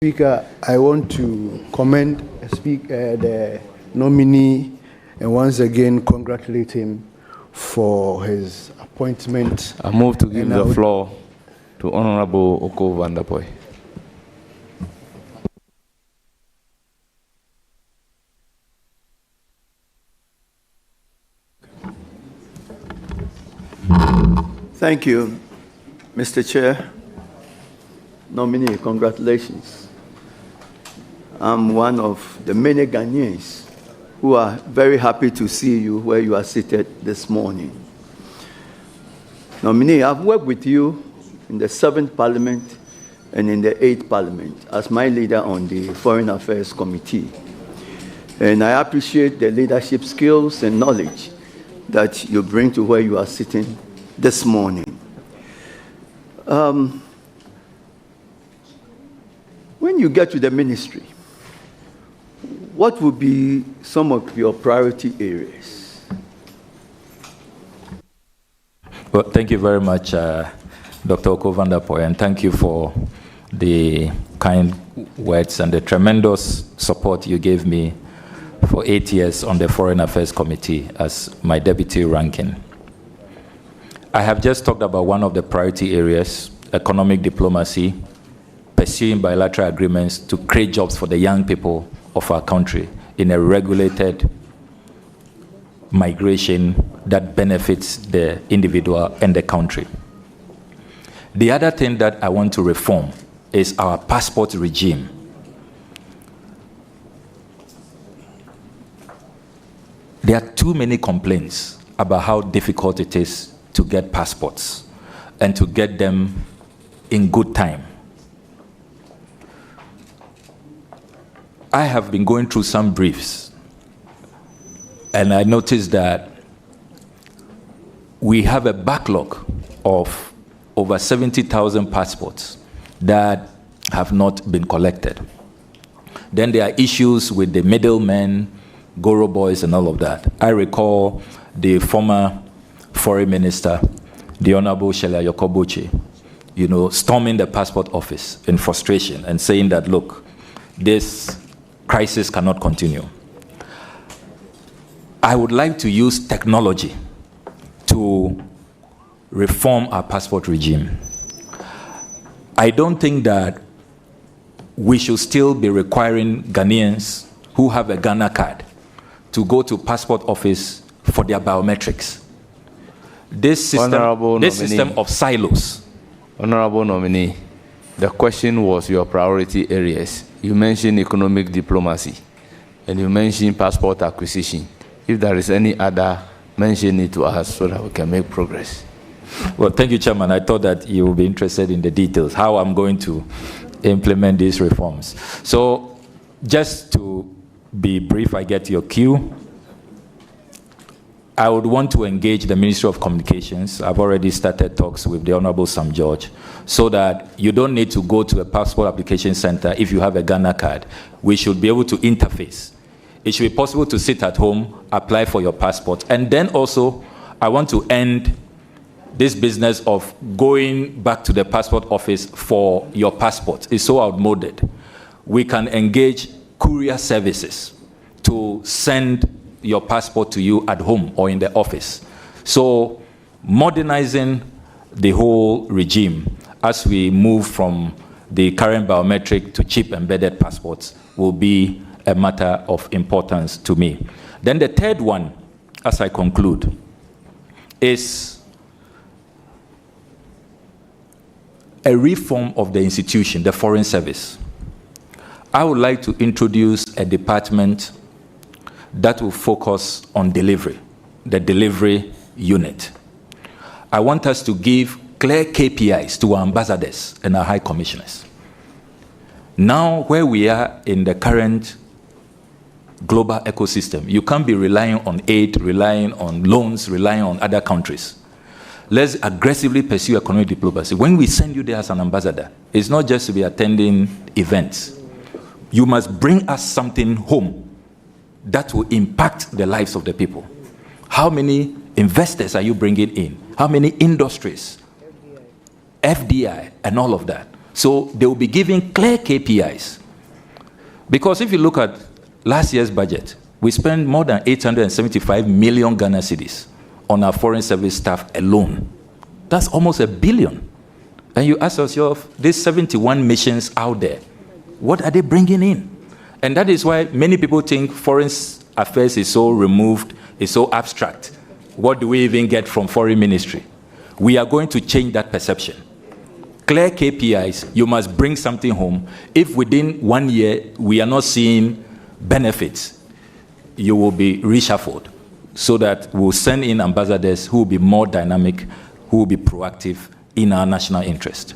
Speaker, I want to commend the nominee and once again congratulate him for his appointment. I move to give the floor to Honorable Oko Vanderpoy. Thank you, Mr. Chair. Nominee, congratulations. I'm one of the many Ghanaians who are very happy to see you where you are seated this morning. Nominee, I've worked with you in the 7th Parliament and in the 8th Parliament as my leader on the Foreign Affairs Committee. And I appreciate the leadership skills and knowledge that you bring to where you are sitting this morning. When you get to the ministry, what would be some of your priority areas? Well, thank you very much, Dr. Oko Vanderpoy, and thank you for the kind words and the tremendous support you gave me for 8 years on the Foreign Affairs Committee as my deputy ranking. I have just talked about one of the priority areas, economic diplomacy, pursuing bilateral agreements to create jobs for the young people of our country in a regulated migration that benefits the individual and the country. The other thing that I want to reform is our passport regime. There are too many complaints about how difficult it is to get passports and to get them in good time. I have been going through some briefs, and I noticed that we have a backlog of over 70,000 passports that have not been collected. Then there are issues with the middlemen, Goro boys, and all of that. I recall the former foreign minister, the Honorable Sheila Yokobuchi, storming the passport office in frustration and saying that, look, this crisis cannot continue. I would like to use technology to reform our passport regime. I don't think that we should still be requiring Ghanaians who have a Ghana card to go to passport office for their biometrics. This system of silos. Honorable nominee, the question was your priority areas. You mentioned economic diplomacy, and you mentioned passport acquisition. If there is any other, mention it to us so that we can make progress. Well, thank you, Chairman. I thought that you would be interested in the details, how I'm going to implement these reforms. So, just to be brief, I get your cue. I would want to engage the Ministry of Communications. I've already started talks with the Honorable Sam George, so that you don't need to go to a passport application center if you have a Ghana card. We should be able to interface. It should be possible to sit at home, apply for your passport. And then also, I want to end this business of going back to the passport office for your passport. It's so outmoded. We can engage courier services to send your passport to you at home or in the office. So modernizing the whole regime as we move from the current biometric to chip embedded passports will be a matter of importance to me. Then the third one, as I conclude, is a reform of the institution, the Foreign Service. I would like to introduce a department that will focus on delivery, the delivery unit. I want us to give clear KPIs to our ambassadors and our high commissioners. Now, where we are in the current global ecosystem, you can't be relying on aid, relying on loans, relying on other countries. Let's aggressively pursue economic diplomacy. When we send you there as an ambassador, it's not just to be attending events. You must bring us something home that will impact the lives of the people. How many investors are you bringing in? How many industries? FDI, and all of that. So they will be given clear KPIs. Because if you look at last year's budget, we spent more than 875 million Ghana cedis on our foreign service staff alone. That's almost $1 billion. And you ask yourself, these 71 missions out there, what are they bringing in? And that is why many people think foreign affairs is so removed, is so abstract. What do we even get from foreign ministry? We are going to change that perception. Clear KPIs, you must bring something home. If within 1 year we are not seeing benefits, you will be reshuffled so that we'll send in ambassadors who will be more dynamic, who will be proactive in our national interest.